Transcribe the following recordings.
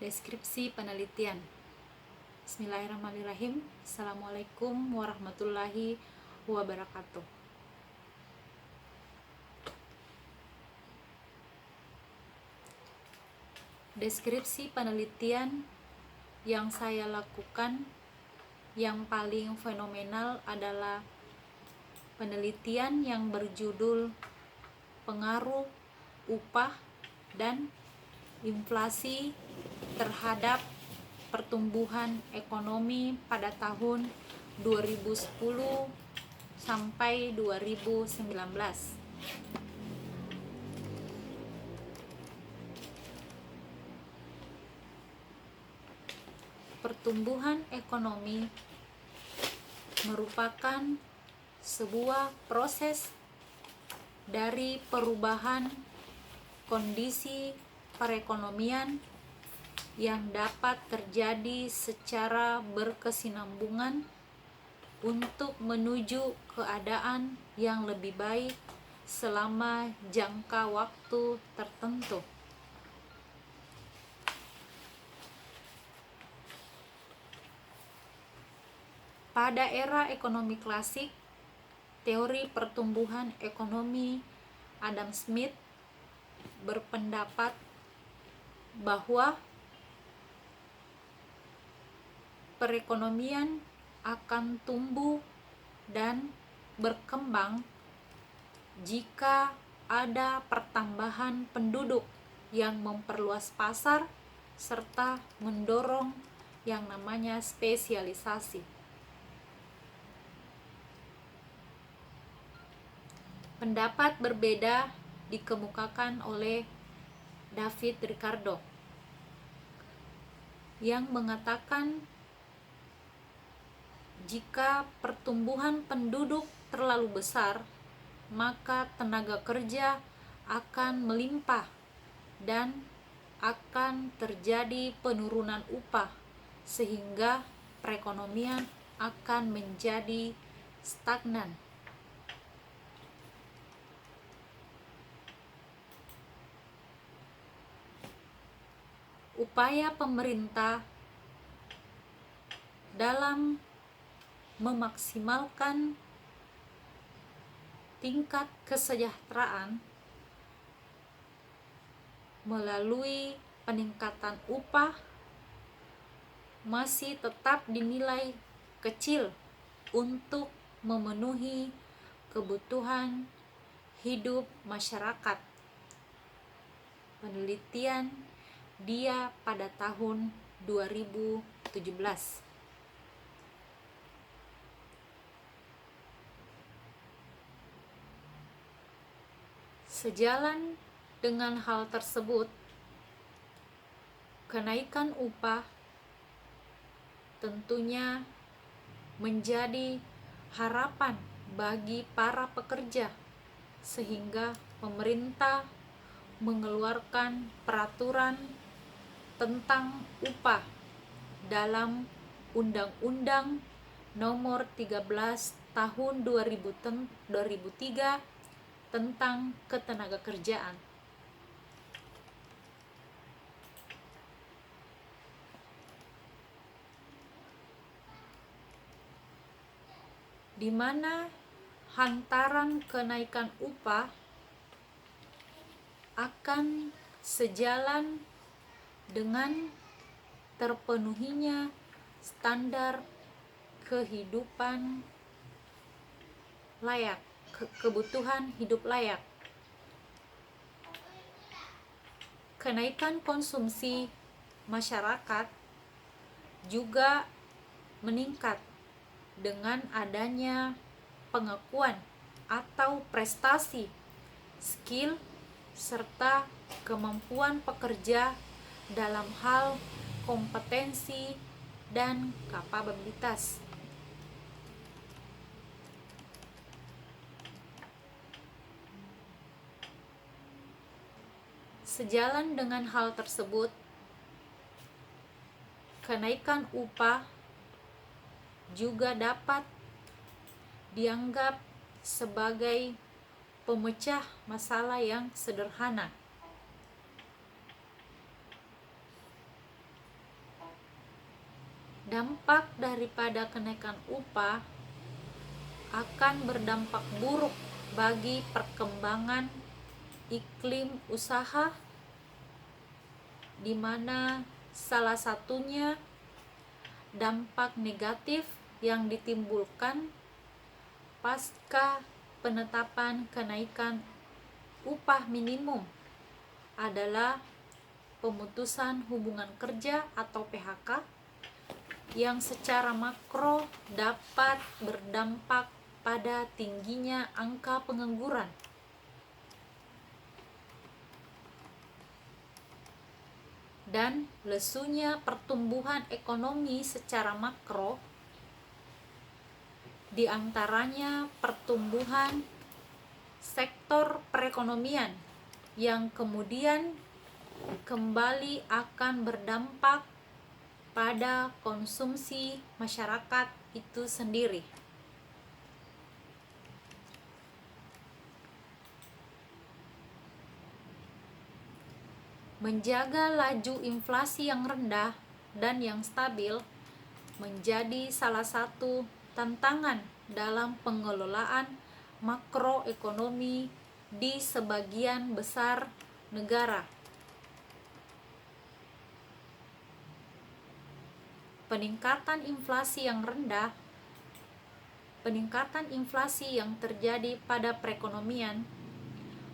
Deskripsi penelitian. Bismillahirrahmanirrahim. Assalamualaikum warahmatullahi wabarakatuh. Deskripsi penelitian yang saya lakukan yang paling fenomenal adalah penelitian yang berjudul pengaruh upah dan inflasi terhadap pertumbuhan ekonomi pada tahun 2010 sampai 2019. Pertumbuhan ekonomi merupakan sebuah proses dari perubahan kondisi perekonomian yang dapat terjadi secara berkesinambungan untuk menuju keadaan yang lebih baik selama jangka waktu tertentu. Pada era ekonomi klasik, teori pertumbuhan ekonomi Adam Smith berpendapat bahwa perekonomian akan tumbuh dan berkembang jika ada pertambahan penduduk yang memperluas pasar serta mendorong yang namanya spesialisasi. Pendapat berbeda dikemukakan oleh David Ricardo yang mengatakan jika pertumbuhan penduduk terlalu besar, maka tenaga kerja akan melimpah dan akan terjadi penurunan upah sehingga perekonomian akan menjadi stagnan. Upaya pemerintah dalam memaksimalkan tingkat kesejahteraan melalui peningkatan upah masih tetap dinilai kecil untuk memenuhi kebutuhan hidup masyarakat. Penelitian dia pada tahun 2017. Sejalan dengan hal tersebut, kenaikan upah tentunya menjadi harapan bagi para pekerja, sehingga pemerintah mengeluarkan peraturan tentang upah dalam Undang-Undang Nomor 13 Tahun 2003 tentang ketenagakerjaan. Di mana hantaran kenaikan upah akan sejalan dengan terpenuhinya standar kehidupan layak, kebutuhan hidup layak. Kenaikan konsumsi masyarakat juga meningkat dengan adanya pengakuan atau prestasi, skill, serta kemampuan pekerja dalam hal kompetensi dan kapabilitas. Sejalan dengan hal tersebut, kenaikan upah juga dapat dianggap sebagai pemecah masalah yang sederhana. Dampak daripada kenaikan upah akan berdampak buruk bagi perkembangan iklim usaha, di mana salah satunya dampak negatif yang ditimbulkan pasca penetapan kenaikan upah minimum adalah pemutusan hubungan kerja atau PHK, yang secara makro dapat berdampak pada tingginya angka pengangguran dan lesunya pertumbuhan ekonomi secara makro, di antaranya pertumbuhan sektor perekonomian yang kemudian kembali akan berdampak pada konsumsi masyarakat itu sendiri. Menjaga laju inflasi yang rendah dan yang stabil menjadi salah satu tantangan dalam pengelolaan makroekonomi di sebagian besar negara. Peningkatan inflasi yang terjadi pada perekonomian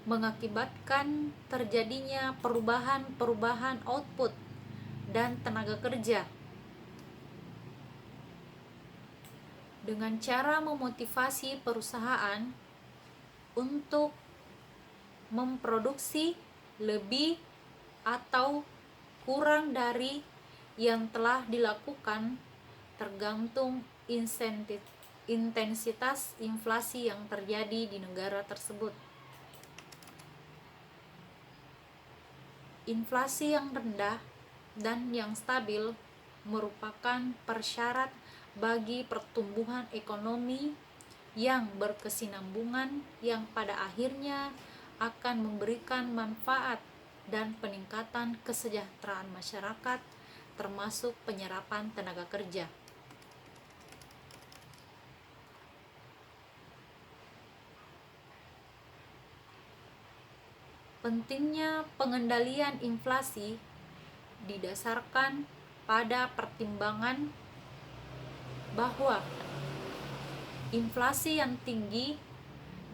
mengakibatkan terjadinya perubahan output dan tenaga kerja. Dengan cara memotivasi perusahaan untuk memproduksi lebih atau kurang dari yang telah dilakukan, tergantung intensitas inflasi yang terjadi di negara tersebut. Inflasi yang rendah dan yang stabil merupakan persyarat bagi pertumbuhan ekonomi yang berkesinambungan, yang pada akhirnya akan memberikan manfaat dan peningkatan kesejahteraan masyarakat, termasuk penyerapan tenaga kerja. Pentingnya pengendalian inflasi didasarkan pada pertimbangan bahwa inflasi yang tinggi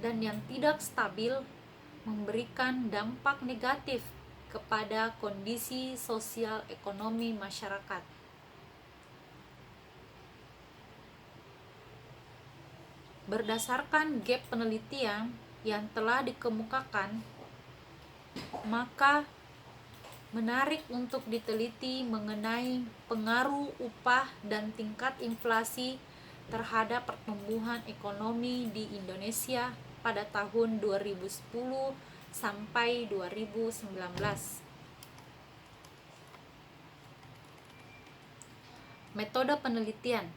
dan yang tidak stabil memberikan dampak negatif kepada kondisi sosial ekonomi masyarakat. Berdasarkan gap penelitian yang telah dikemukakan, maka menarik untuk diteliti mengenai pengaruh upah dan tingkat inflasi terhadap pertumbuhan ekonomi di Indonesia pada tahun 2010 sampai 2019. Metode penelitian.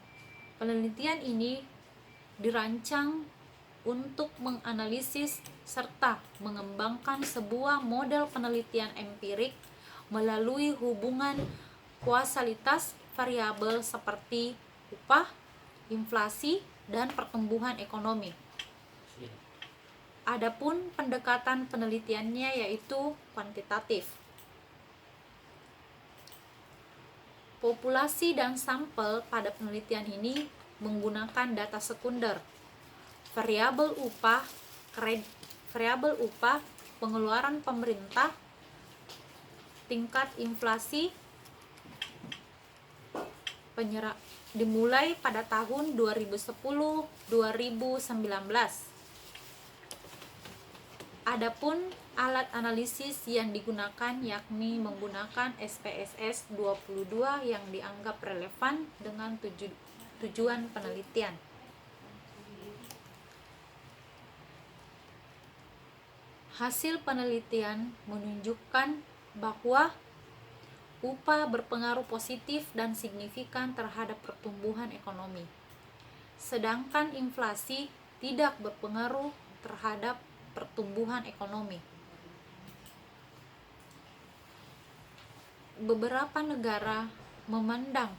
Penelitian ini dirancang untuk menganalisis serta mengembangkan sebuah model penelitian empirik melalui hubungan kausalitas variabel seperti upah, inflasi, dan pertumbuhan ekonomi. Adapun pendekatan penelitiannya yaitu kuantitatif. Populasi dan sampel pada penelitian ini menggunakan data sekunder, variabel upah, pengeluaran pemerintah, tingkat inflasi dimulai pada tahun 2010-2019. Adapun alat analisis yang digunakan yakni menggunakan SPSS 22 yang dianggap relevan dengan tujuan penelitian. Hasil penelitian menunjukkan bahwa upah berpengaruh positif dan signifikan terhadap pertumbuhan ekonomi, sedangkan inflasi tidak berpengaruh terhadap pertumbuhan ekonomi. Beberapa negara memandang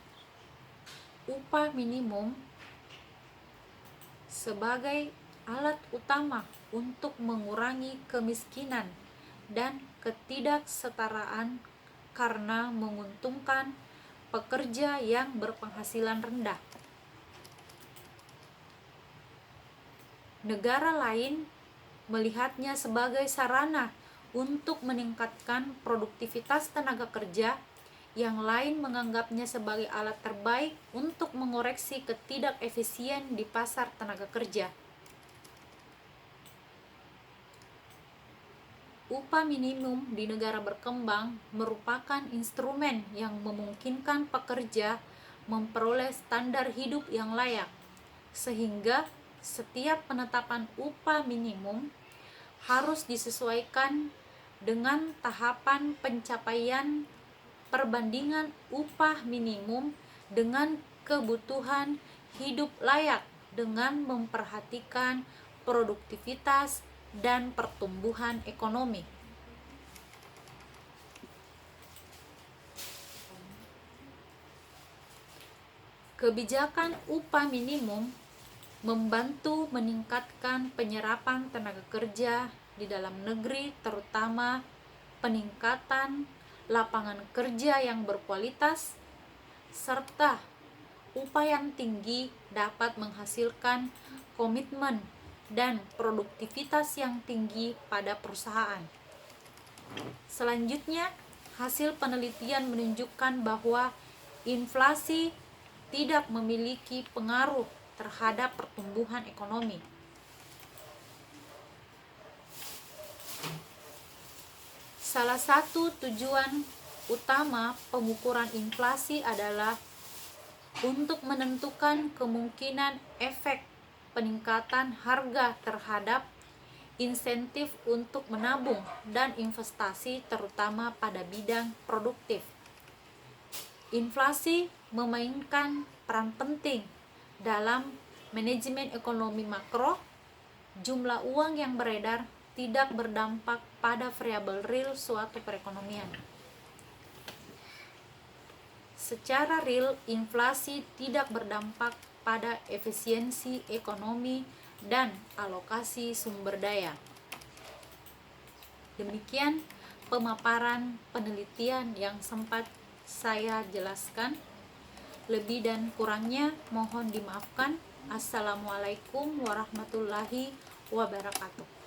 upah minimum sebagai alat utama untuk mengurangi kemiskinan dan ketidaksetaraan karena menguntungkan pekerja yang berpenghasilan rendah. Negara lain melihatnya sebagai sarana untuk meningkatkan produktivitas tenaga kerja, yang lain menganggapnya sebagai alat terbaik untuk mengoreksi ketidakefisien di pasar tenaga kerja. Upah minimum di negara berkembang merupakan instrumen yang memungkinkan pekerja memperoleh standar hidup yang layak, sehingga setiap penetapan upah minimum harus disesuaikan dengan tahapan pencapaian perbandingan upah minimum dengan kebutuhan hidup layak dengan memperhatikan produktivitas dan pertumbuhan ekonomi. Kebijakan upah minimum membantu meningkatkan penyerapan tenaga kerja di dalam negeri, terutama peningkatan lapangan kerja yang berkualitas, serta upah yang tinggi dapat menghasilkan komitmen dan produktivitas yang tinggi pada perusahaan. Selanjutnya, hasil penelitian menunjukkan bahwa inflasi tidak memiliki pengaruh terhadap pertumbuhan ekonomi. Salah satu tujuan utama pengukuran inflasi adalah untuk menentukan kemungkinan efek peningkatan harga terhadap insentif untuk menabung dan investasi, terutama pada bidang produktif. Inflasi memainkan peran penting dalam manajemen ekonomi makro. Jumlah uang yang beredar tidak berdampak pada variabel real suatu perekonomian. Secara real, inflasi tidak berdampak pada efisiensi ekonomi dan alokasi sumber daya. Demikian pemaparan penelitian yang sempat saya jelaskan. Lebih dan kurangnya mohon dimaafkan. Assalamualaikum warahmatullahi wabarakatuh.